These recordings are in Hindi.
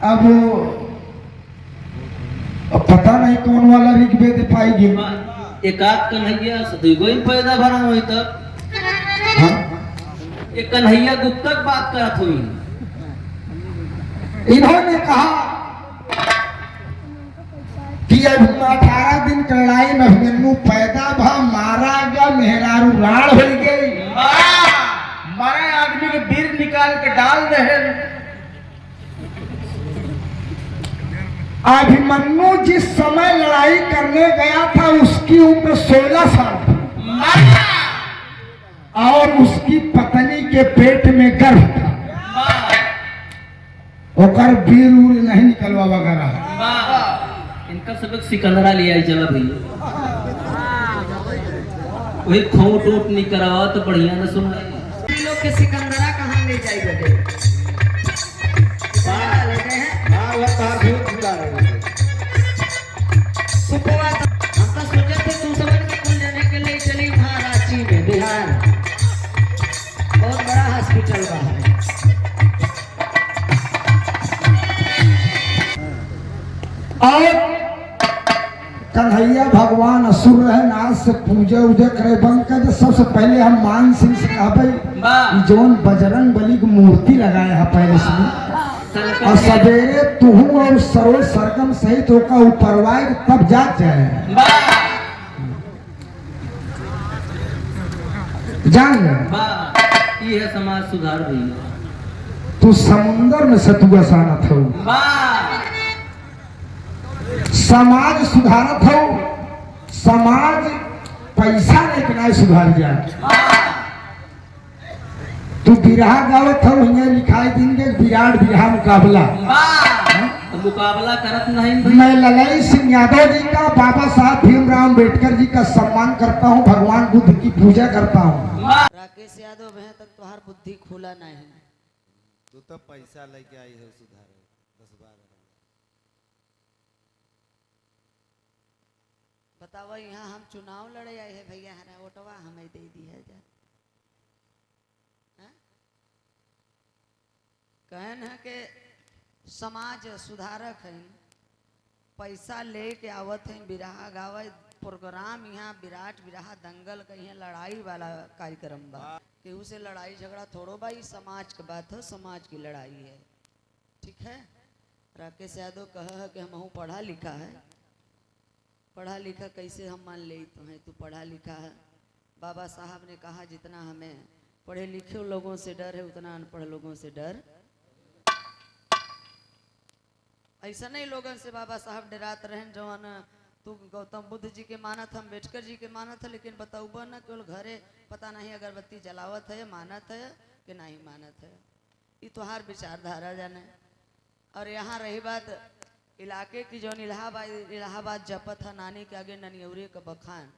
अब पता नहीं कौन वाला ऋग्वेद पाएगी। एक आध कन्हैया सदैव पैदा भरा हुई तब एक कन्हैया गुप्तक बात करत हुई। इन्होंने कहा कि अब 18 दिन की लड़ाई में अभिमन्यु पैदा भा, मारा गया, मेहरारू राड़ हो गई, मारा आदमी के वीर निकाल के डाल दे। अभिमन्यु जिस समय लड़ाई करने गया था उसकी उम्र 16 साल थी और उसकी पत्नी के पेट में गर्भ था। और वीर उर नहीं निकलवा वगैरह। इनका सबक सिकंदरा ले आई चला भैया, वही खोट ओट नहीं करावा तो बढ़िया न सुन लोग के सिकंदरा कहाँ ले जाएंगे? हम तो सोचे थे तू समझ के कुल लेने के लिए चली वहाँ रांची में, बिहार बहुत बड़ा हॉस्पिटल वहाँ है। और कन्हैया भगवान असुर रहे नाथ से पूजा उजा करे बंद कर। सबसे पहले हम मान सिंह से कहा जोन बजरंग बली की मूर्ति लगाए है पहले से, और सवेरे तुहू और सरोज सरगम सहित होकर उपरवाए तब जाग जाए जान ये है समाज सुधार भैया। तू समुंदर में सतुआ सानत हो, समाज सुधारत हो। समाज पैसा लेके नहीं सुधार जाए। तू बिरहा गावत हो, लिखाई देंगे विराट बिरहा मुकाबला। तो मुकाबला करत नहीं। मैं ललाई सिंह यादव जी का, बाबा साहब भीमराव अम्बेडकर जी का सम्मान करता हूँ, भगवान बुद्ध की पूजा करता हूँ। राकेश यादव है तक तुम्हार बुद्धि खुला नहीं। तू तो पैसा लेके आई है सुधार 10-12। बताओ यहाँ हम चुनाव लड़े आए हैं भैया, हरा वोटवा हमें दे दी है जा। कहन है कि समाज सुधारक है, पैसा लेके आवत है, बिरहा गावे प्रोग्राम यहाँ विराट बिरहा दंगल कहीं लड़ाई वाला कार्यक्रम बा। केहू से लड़ाई झगड़ा थोड़ो भाई, समाज की बात है, समाज की लड़ाई है। ठीक है। राकेश यादव कहा है कि हम पढ़ा लिखा है। पढ़ा लिखा कैसे हम मान ले तो है, तू पढ़ा लिखा है। बाबा साहब ने कहा जितना हमें पढ़े लिखे लोगों से डर है उतना अनपढ़ लोगों से डर। ऐसा नहीं लोगों से बाबा साहब डरात रहे जवान तू गौतम बुद्ध जी के मानत, हम अम्बेडकर जी के मानत है, लेकिन बताऊबा ना केवल घरे पता नहीं अगरबत्ती जलावत है, मानत है कि नहीं मानत है, ये तुहार विचारधारा जाने। और यहाँ रही बात इलाके की, जो इलाहाबाद जपत है नानी के आगे ननियौरी का बखान।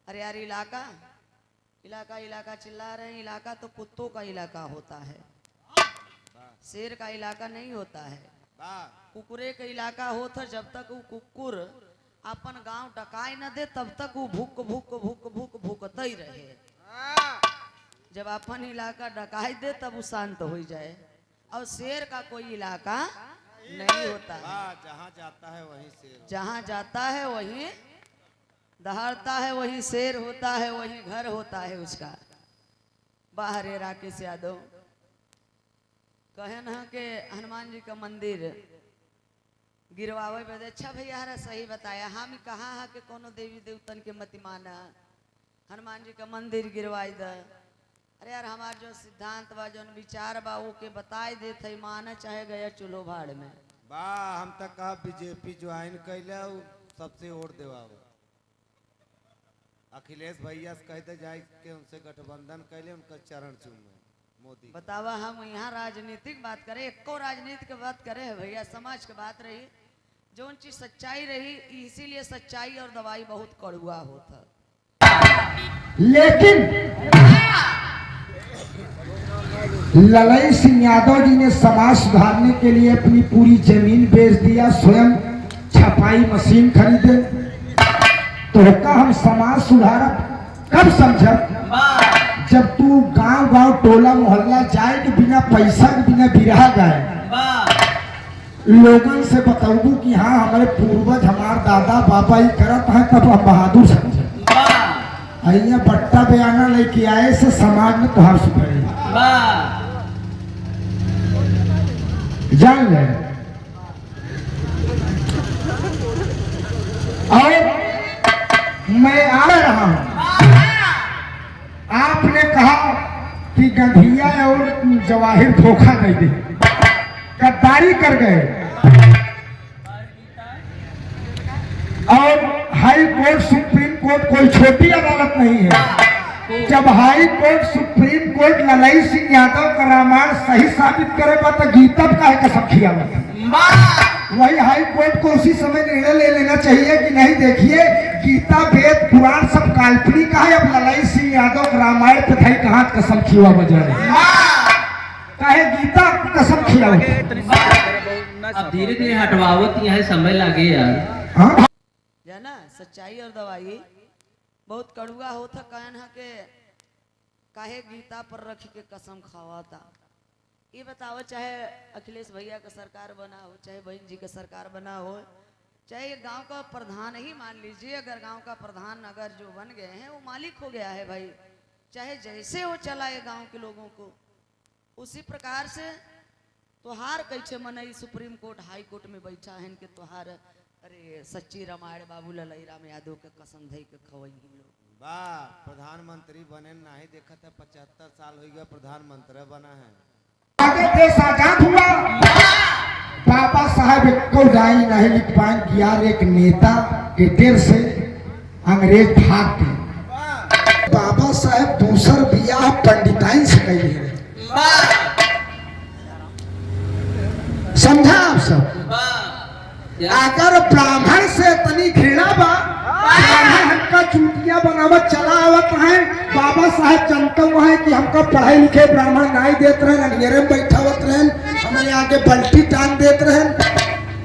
अरे यार इलाका इलाका इलाका चिल्ला रहे हैं। इलाका तो कुत्तों का इलाका होता है, शेर का इलाका नहीं होता है। कुकुरे का इलाका होता, जब तक वो कुकुर अपन गांव डकाई न दे तब तक वो भूक भूक भूक भूक भूकता ही रहे। जब अपन इलाका डकाई दे तब वो शांत हो जाए। और शेर का कोई इलाका नहीं होता है, जहाँ जाता है वहीं शेर, जहाँ जाता है वहीं दहाड़ता है, वहीं शेर होता है, वहीं घर होता है उसका। बाहर है राकेश यादव कहन है कि हनुमान जी का मंदिर गिरवावे बदे। अच्छा भैया हरा सही बताया, हम कहा है कि कोनो देवी देवतन के मत माना, हनुमान जी का मंदिर गिरवाई दे। अरे यार हमार जो सिद्धांत बा जो विचार बा वो के बताए दे थे, माना चाहे गया चूल्हो भाड़ में बा। हम तक कहा बीजेपी ज्वाइन कैला सबसे वोट देवा। अखिलेश भैया से कहते जाए के उनसे गठबंधन कैले, उनका चरण चूमे मोदी। बतावा हम यहाँ राजनीतिक बात करें, एको राजनीति की बात करें भैया, समाज की बात रही, जो चीज सच्चाई रही, इसीलिए सच्चाई और दवाई बहुत कड़ुआ होता। लेकिन ललई सिंह यादव जी ने समाज सुधारने के लिए अपनी पूरी जमीन बेच दिया, स्वयं छपाई मशीन खरीदे तो का हम समाज सुधारक कब समझब जब तू गांव गांव टोला मोहल्ला जाए के बिना पैसा के बिना बिरहा गए लोगन से बताऊं कि हाँ हमारे पूर्वज हमारे दादा बाबा ही करत है तब हम बहादुर समझे अहिया बट्टा बयाना लेके आए से समाज में तुहार सुधरे जान गए। और मैं आ रहा हूं आपने कहा कि गंधिया और जवाहिर धोखा दे दी गद्दारी कर गए और हाई कोर्ट सुप्रीम कोर्ट कोई छोटी अदालत नहीं है। जब हाई कोर्ट सुप्रीम कोर्ट ललई सिंह यादव का रामायण सही साबित करेगा तो गीता का है कसम खिया वही हाई कोर्ट को उसी समय निर्णय ले लेना चाहिए कि नहीं देखिए गीता वेद पुराण सब काल्पनिक है। अब ललई सिंह यादव का रामायण पे भाई कहाँ कसम खिया बजाय काहे गीता कसम खिया अब धीरे धीरे हटवावत यहाँ समय लगे यार। हाँ जाना सच्चाई और दवाई बहुत कड़ुआ होता कहन है के काहे गीता पर रख के कसम खावाता। ये बताओ चाहे अखिलेश भैया का सरकार बना हो चाहे बहन जी का सरकार बना हो चाहे ये गांव का प्रधान ही मान लीजिए अगर गांव का प्रधान अगर जो बन गए हैं वो मालिक हो गया है भाई चाहे जैसे हो चला ये गांव के लोगों को उसी प्रकार से त्योहार कैसे मनई सुप्रीम कोर्ट हाई कोर्ट में बैठा है कि त्योहार अरे सच्ची रामायण बाबू ललई राम यादव के कसम धई के खवई लोग वाह प्रधानमंत्री बने नहीं देखा था 75 साल हो गया प्रधानमंत्री बना है। आगे देश आजाद हुआ बाबा साहब को दाई नहीं लिख पाए कि यार एक नेता के देर से अंग्रेज भाग गए। बाबा साहब दूसर बियाह पंडिताइन से कैले समझा आप सब। अगर ब्राह्मण से तनी घृणा बा ब्राह्मण हमका चूतिया बनावत चला आवत है बाबा साहब जनता है कि हमका पढ़ाई लिखे ब्राह्मण नहीं देत रहे अंधेरे में बैठावत रहे हमारे आगे बल्टी टांग देत रहे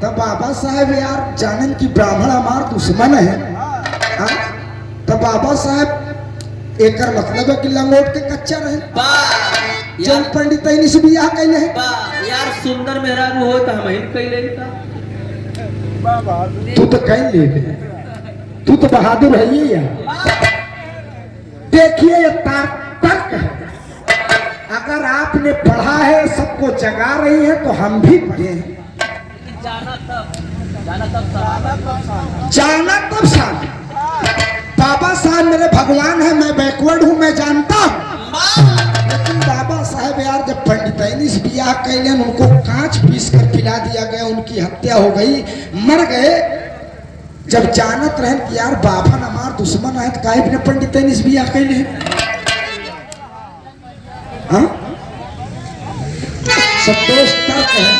तब बाबा साहब यार जानन की ब्राह्मण हमार दुश्मन है तब बाबा साहब एक मतलब है कि लंगोट के कच्चा रहे जन पंडित से बियाह कैले है यार सुंदर मेहरा हो तो हम कैले तू तो कहीं ले गए तू तो बहादुर है ये यार। देखिए ये तर्क है अगर आपने पढ़ा है सबको जगा रही है तो हम भी पढ़े हैं जाना तब साथ बाबा साहब मेरे भगवान है मैं बैकवर्ड हूं मैं जानता हूं लेकिन बाबा साहब यार जब पंडिताइन से बियाह कैले उनको कांच पीस कर पिला दिया गया उनकी हत्या हो गई मर गए जब जानत रहे कि यार बाबा हमार दुश्मन है तो काहे बिना पंडिताइन से बियाह कैले हाँ संतोष तर्क है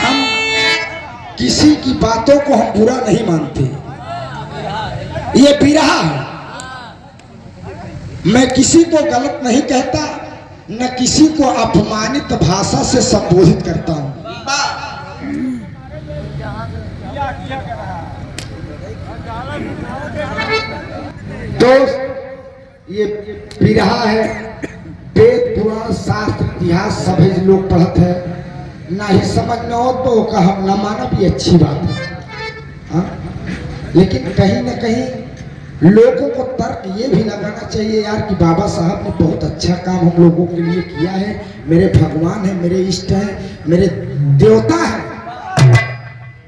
हम किसी की बातों को हम बुरा नहीं मानते ये बिरहा है मैं किसी को गलत नहीं कहता न किसी को अपमानित भाषा से संबोधित करता हूं। दोस्त ये बिरहा है वेद पुराण शास्त्र इतिहास सभी लोग पढ़ते हैं ना ही समझ में हो तो का हम न माना भी अच्छी बात है हाँ? लेकिन कहीं न कहीं लोगों को तर्क ये भी लगाना चाहिए यार कि बाबा साहब ने बहुत अच्छा काम हम लोगों के लिए किया है मेरे भगवान है मेरे इष्ट है मेरे देवता है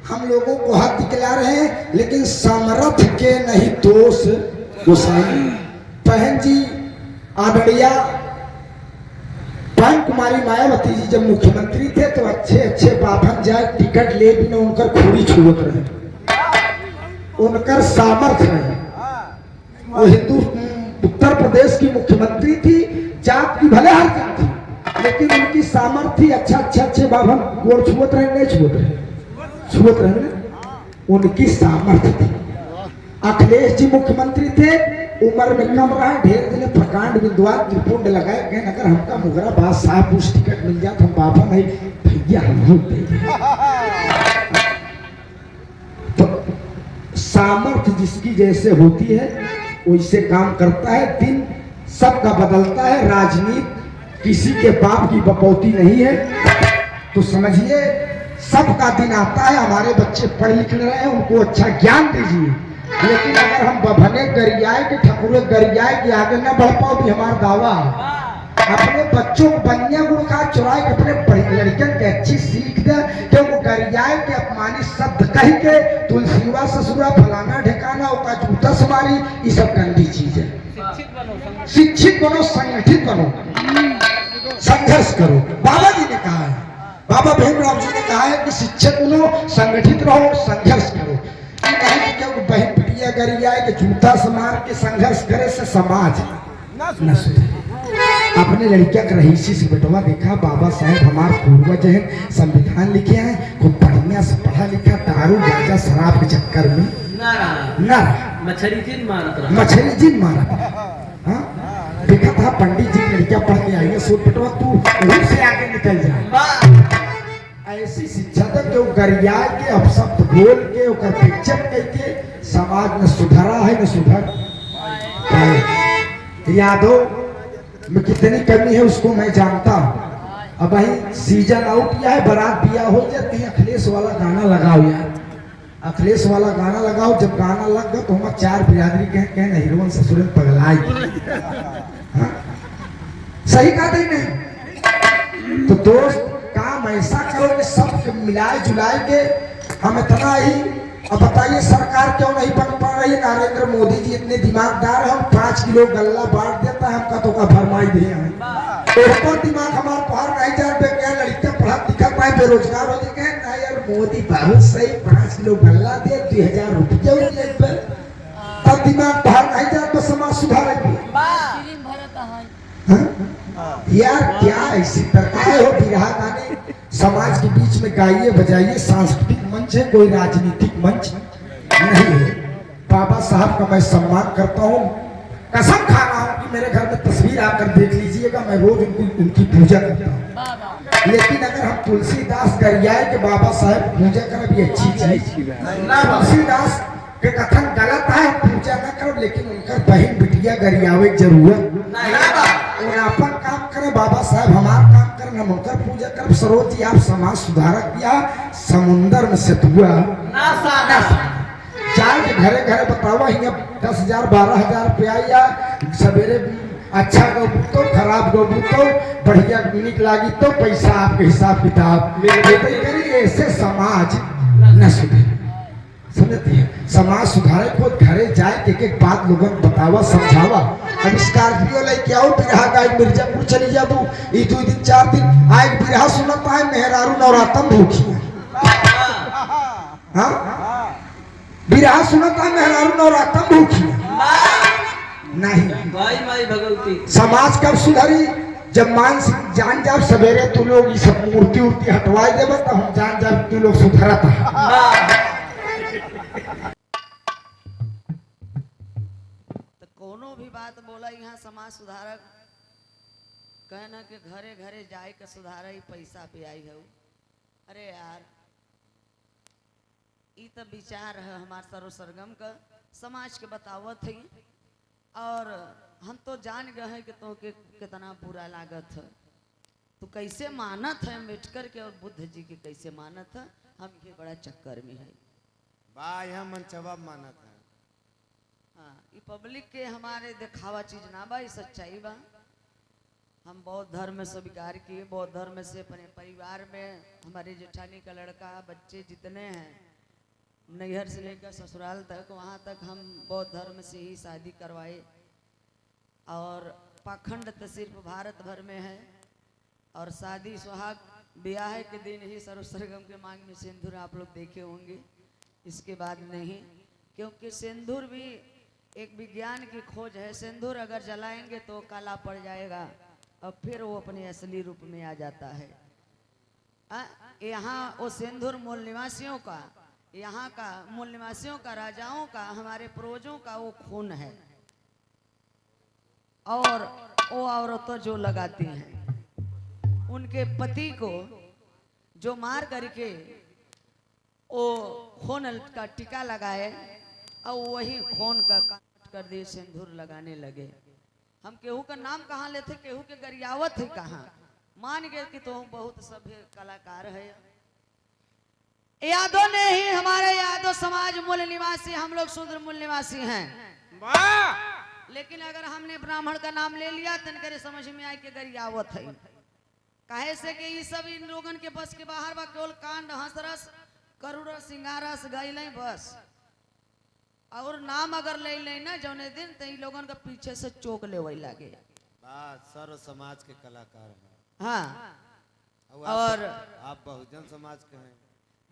हम लोगों को हक दिखला रहे हैं लेकिन समर्थ के नहीं दोष गोसाई बहन जी आदरणीय बहन कुमारी मायावती जी जब मुख्यमंत्री थे तो अच्छे अच्छे बाभन जाए टिकट ले भी न उनकर खूरी छुअत रहे उनकर सामर्थ्य है वो हिंदू उत्तर प्रदेश की मुख्यमंत्री थी जात की भले हर जात थी लेकिन उनकी सामर्थ्य अच्छा अच्छे बाभन गोड़ छुअत रहे नहीं छुअत रहे ना उनकी सामर्थ्य थी। अखिलेश जी मुख्यमंत्री थे उम्र में कम रहा ढेर दिले प्रकांड विद्वान त्रिपुंड लगाए गए अगर हमका मुगरा बात साहब कुछ टिकट मिल जाए तो हम बाबा नहीं भैया हम तो सामर्थ्य जिसकी जैसे होती है वैसे काम करता है। दिन सबका बदलता है, राजनीति किसी के बाप की बपौती नहीं है। तो समझिए सबका दिन आता है। हमारे बच्चे पढ़ लिख रहे हैं, उनको अच्छा ज्ञान दीजिए, लेकिन अगर हम बभने गरियाए के ठकुरे गरियाए के आगे न बढ़ पाओ भी हमारा दावा। अपने बच्चों को बनिया गुड़ खा चुराए के अपने लड़कियों के अच्छी सीख दे, क्योंकि गरियाए के अपमानित शब्द कह के तुलसीवा ससुरा फलाना ठिकाना उसका जूता समारी, ये सब गंदी चीज है। शिक्षित बनो, संगठित बनो, संघर्ष करो। बाबा जी ने कहा है, बाबा भीमराव जी ने कहा है कि शिक्षित बनो, संगठित रहो, संघर्ष करो। क्योंकि बहन पिटिया गरियाए के जूता समार के संघर्ष करे से समाज न सुधरे। अपने लड़किया का रहीसी से बेटवा देखा, बाबा साहेब हमारे पूर्वज हैं, संविधान लिखे आए, खूब बढ़िया से पढ़ा लिखा, दारू गांजा शराब के चक्कर में ना मछली जिन मारा, मछली जिन मारा। देखा था पंडित जी लड़कियां पढ़ के आई, सोच बेटवा तू रूप से आगे निकल जा। ऐसी शिक्षा तक जो गरिया के अपशब्द बोल के ओकर पिक्चर करके समाज में सुधरा है न सुधर यादव में कितनी कमी है उसको मैं जानता हूँ। अब वही सीजन आउट किया है, बारात बिया हो जाती है, अखिलेश वाला गाना लगाओ यार, अखिलेश वाला गाना लगाओ। जब गाना लग गया तो हम चार बिरादरी कहे ना हीरोइन ससुर पगलाई। सही कहा नहीं? तो दोस्त काम ऐसा करो कि सब मिलाए जुलाए के हम इतना ही। अब बताइए सरकार क्यों नहीं बन पा रही? नरेंद्र मोदी जी इतने दिमागदार है, हम 5 किलो गल्ला बांट देता है, हमका तो का फरमाई दिया है। तो दिमाग हमारे बाहर नहीं जा रहे, क्या लड़कियां पढ़ा लिखा पाए बेरोजगार हो जाए ना यार, मोदी बहुत सही 5 किलो गल्ला दे 2000 रुपये, तब दिमाग बाहर नहीं जा तो समाज सुधारेगी। यार क्या ऐसी तरकाएं हो, बिरहा गाने समाज के बीच में गाइए बजाइए। सांस्कृतिक मंच है, कोई राजनीतिक मंच नहीं है। बाबा साहब का मैं सम्मान करता हूँ, कसम खा रहा हूँ कि मेरे घर में तस्वीर आकर देख लीजिएगा, मैं रोज उनकी पूजा करता हूँ। लेकिन अगर हम तुलसीदास गरियाए के बाबा साहब पूजा करें भी अच्छी चीज, तुलसीदास के कथन गलत है, पूजा न करो, लेकिन उनका बहन बिटिया गरियावे जरूरत अपन काम करे। बाबा साहब हमारा काम कर, हम उनकर पूजा कर। सरोज जी आप समाज सुधारक किया, समुंदर में सेतुआ जाल के घरे घरे बतावा, 10,000 12,000 रुपया या सवेरे अच्छा गोबू तो खराब गोबू तो बढ़िया निक लागी तो पैसा आपके हिसाब किताब करी। ऐसे समाज न सुधरे, समझती है? समाज सुधारे को घरे जाए, एक एक बात लोगों को बतावा समझावा। अब स्कॉर्पियो लेके आओ, बिरहा गाय मिर्जापुर चली जा, तू 2 दिन 4 दिन आए बिरहा सुनत आए, मेहरारू नवरातम भूखी है। हाँ बिरहा सुनत आए, मेहरारू नवरातम भूखी है। नहीं भाई माई भगवती। समाज कब सुधरी? जब मान जान जाब सवेरे तू लोग ये सब मूर्ति उर्ति हटवाई देव, तो हम जान जाब तू लोग सुधरत है। कोनो भी बात बोला यहाँ समाज सुधारक कहना कि घरे घरे जाए के सुधारा ही पैसा पे आई है। अरे यार ये तो विचार है हमारे सर्व सरगम का, समाज के बतावत है। और हम तो जान गए हैं कि तो के कितना बुरा लागत है। तो कैसे मानत है अम्बेडकर के और बुद्ध जी के कैसे मानत है, हम ये बड़ा चक्कर में है। यहाँ मनचवा मानत है। हाँ ये पब्लिक के हमारे दिखावा चीज ना बा, सच्चाई बा। हम बौद्ध धर्म स्वीकार किए, बौद्ध धर्म से अपने परिवार में हमारे जेठानी का लड़का बच्चे जितने हैं नैहर से लेकर ससुराल तक, वहाँ तक हम बौद्ध धर्म से ही शादी करवाए। और पाखंड तो सिर्फ भारत भर में है। और शादी सुहाग ब्याह के दिन ही सर्व सरगम के मांग में सिंदूर आप लोग देखे होंगे, इसके बाद नहीं। क्योंकि सिंदूर भी एक विज्ञान की खोज है, सिंदूर अगर जलाएंगे तो काला पड़ जाएगा और फिर वो अपने असली रूप में आ जाता है। यहाँ वो सिंदूर मूल निवासियों का, यहाँ का मूल निवासियों का, राजाओं का, हमारे पूर्वजों का वो खून है। और वो औरतें जो लगाती हैं उनके पति को जो मार करके वो खून का टीका लगाए और वही खून का काट कर दे सिंदूर लगाने लगे। हम केहू का नाम कहाँ लेते, केहू के गरियावत है कहाँ, मान गए कि तो बहुत सभ्य कलाकार है। यादों ने ही हमारे यादव समाज मूल निवासी, हम लोग शूद्र मूल निवासी हैं। लेकिन अगर हमने ब्राह्मण का नाम ले लिया तो इनके समझ में आए कि गरियावत है। काहे से कि ये सब इन लोगन के बस के बाहर बा, केवल कांड हंसरस करुण सिंगारस गई बस। और नाम अगर ले ले ना जौने दिन तो इन लोगन का पीछे से चोक ले वही लगे। बात सर्व समाज के कलाकार हैं। हाँ, और आप बहुजन समाज के हैं।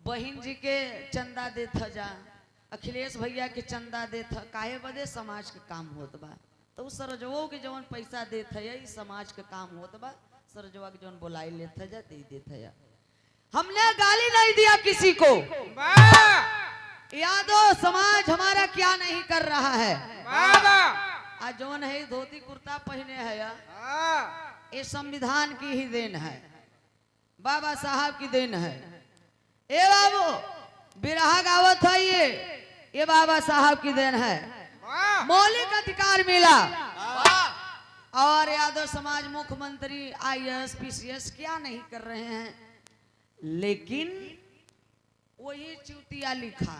बहन जी के चंदा दे था जा, अखिलेश भैया के चंदा दे था, काहे बदे समाज के काम होत बा। तो उस सरजवो के जवन पैसा दे था या समाज के काम होत बा, सरजवा के जवन बुलाई ले था जा दे दे था या। हमने गाली नहीं दिया किसी को, यादव समाज हमारा क्या नहीं कर रहा है। आज जवन है धोती कुर्ता पहने है या, ये संविधान की ही देन है, बाबा साहब की देन है। ए बाबू बिरहा गावत है ये बाबा साहब की देन है। मौलिक अधिकार मिला और यादव समाज मुख्यमंत्री IAS PCS क्या नहीं कर रहे हैं, लेकिन वही चूतिया लिखा।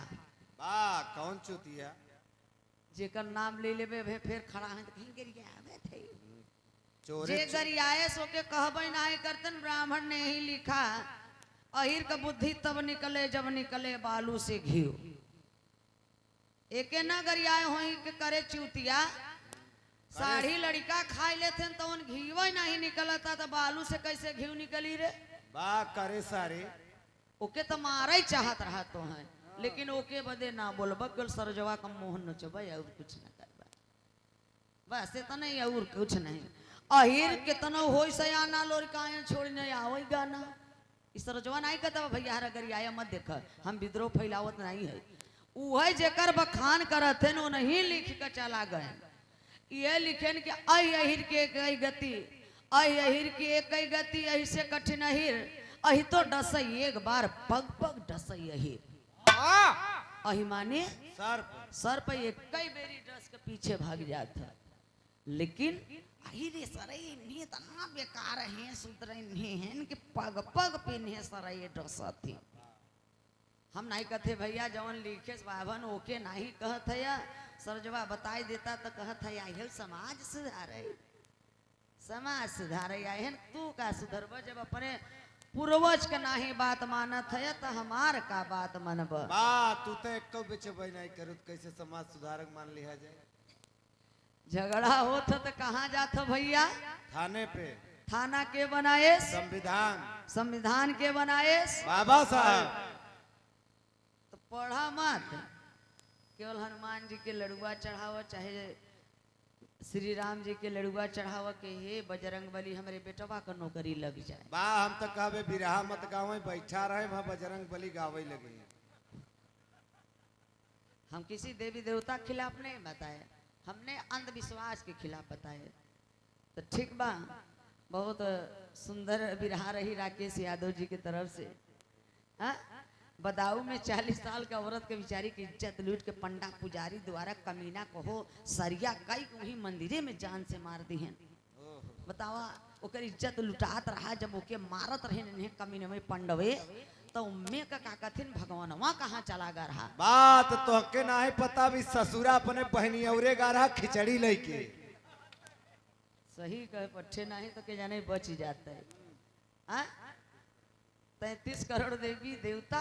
वाह, कौन चूतिया? जेकर नाम ले लेबे फिर खड़ा है तो कहीं गरियावे थे। चोरे जे गरियाए सो के कहबे नहीं करतन, ब्राह्मण ने ही लिखा। अहिर का बुद्धि तब निकले जब निकले बालू से घी। एके ना गरियाए होई के करे चूतिया, साड़ी लड़का खाई लेते तो उन घीव नहीं निकलता तो बालू से कैसे घी निकली रे। वाह, करे सारे ओके तो मारा ही चाहत रहा तो है, लेकिन ओके बदे ना बोलबा, केवल सरजवा का मोहन नचबा और कुछ ना करबा, बस इतना ही और कुछ नहीं। अहिर कितना होई सयाना लोरिकाएं छोड़ने आवई गाना, इस सरजवा नहीं कहता भैया हरा गरियाया मत देख, हम विद्रोह फैलावत नहीं है। वही जेकर बखान करत है न नहीं लिख के चला गए। ये लिखेन कि अहिर के कई गति, अहिर की एक गति, अहि से कठिन अहिर, अहि तो डसई एक बार पग पग डसई अहिर। अहि माने सर पे एक कई बेरी डस के पीछे भाग जाता, लेकिन अहिरे सरई इन्हें तना बेकार हैं, सुधर इन्हें हैं कि पग पग पे इन्हें सरई डसती। हम नहीं कहते भैया जवन लिखे बाभन ओके नहीं कहत है या सरजवा बताई देता तो कहत है यह समाज सुधारे, समाज सुधारे आए तू का सुधरब, जब अपने पूर्वज का नहीं बात मानत है तो हमार का बात मनब। तू तो एक बेचबे नहीं करू, कैसे समाज सुधारक मान लिया जाए। झगड़ा होता तो कहाँ जाता भैया? थाने पे। थाना के बनाए? संविधान। संविधान के बनाए? बाबा साहब। तो पढ़ा मत, केवल हनुमान जी के लड़ुआ चढ़ावा, चाहे श्री राम जी के लड़ुआ चढ़ावा के हे बजरंग बली हमारे बेटवा का नौकरी लग जाए। हम तो कहबे बिरहा मत गावे, बैठा रहे वहाँ बजरंग बली गावे लगे। हम किसी देवी देवता के खिलाफ नहीं बताए, हमने अंधविश्वास के खिलाफ बताए। तो ठीक बा, बहुत सुंदर बिरहा रही राकेश यादव जी की तरफ से। हाँ, बदाऊ में 40 साल का औरत के बेचारी की इज्जत लूट के पंडा पुजारी द्वारा कमीना कहो सरिया कई वही मंदिरे में जान से मार दी हैं। बतावा ओकर इज्जत लुटात रहा, जब ओके मारत रहे इन्हें कमीने में पंडवे, तो उम्मे का कथिन भगवानवा कहाँ चला गा रहा। बात तो के ना है पता, भी ससुरा अपने बहनी औरे गा रहा खिचड़ी लेके। सही कहे पट्टे नहीं तो के जाने बच जाता है। 33 करोड़ देवी देवता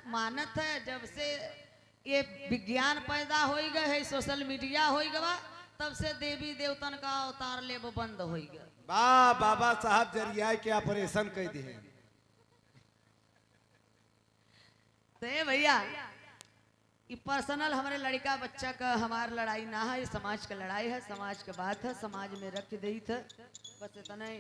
मानत है, जब से ये विज्ञान पैदा हो गए है, सोशल मीडिया हो गया, तब से देवी देवतन का अवतार ले बंद हो गया। बाबा साहब जरिया के ऑपरेशन कर दिए। तो भैया ये पर्सनल हमारे लड़का बच्चा का हमार लड़ाई ना है, ये समाज का लड़ाई है, समाज का बात है, समाज में रख दी था, बस इतना ही।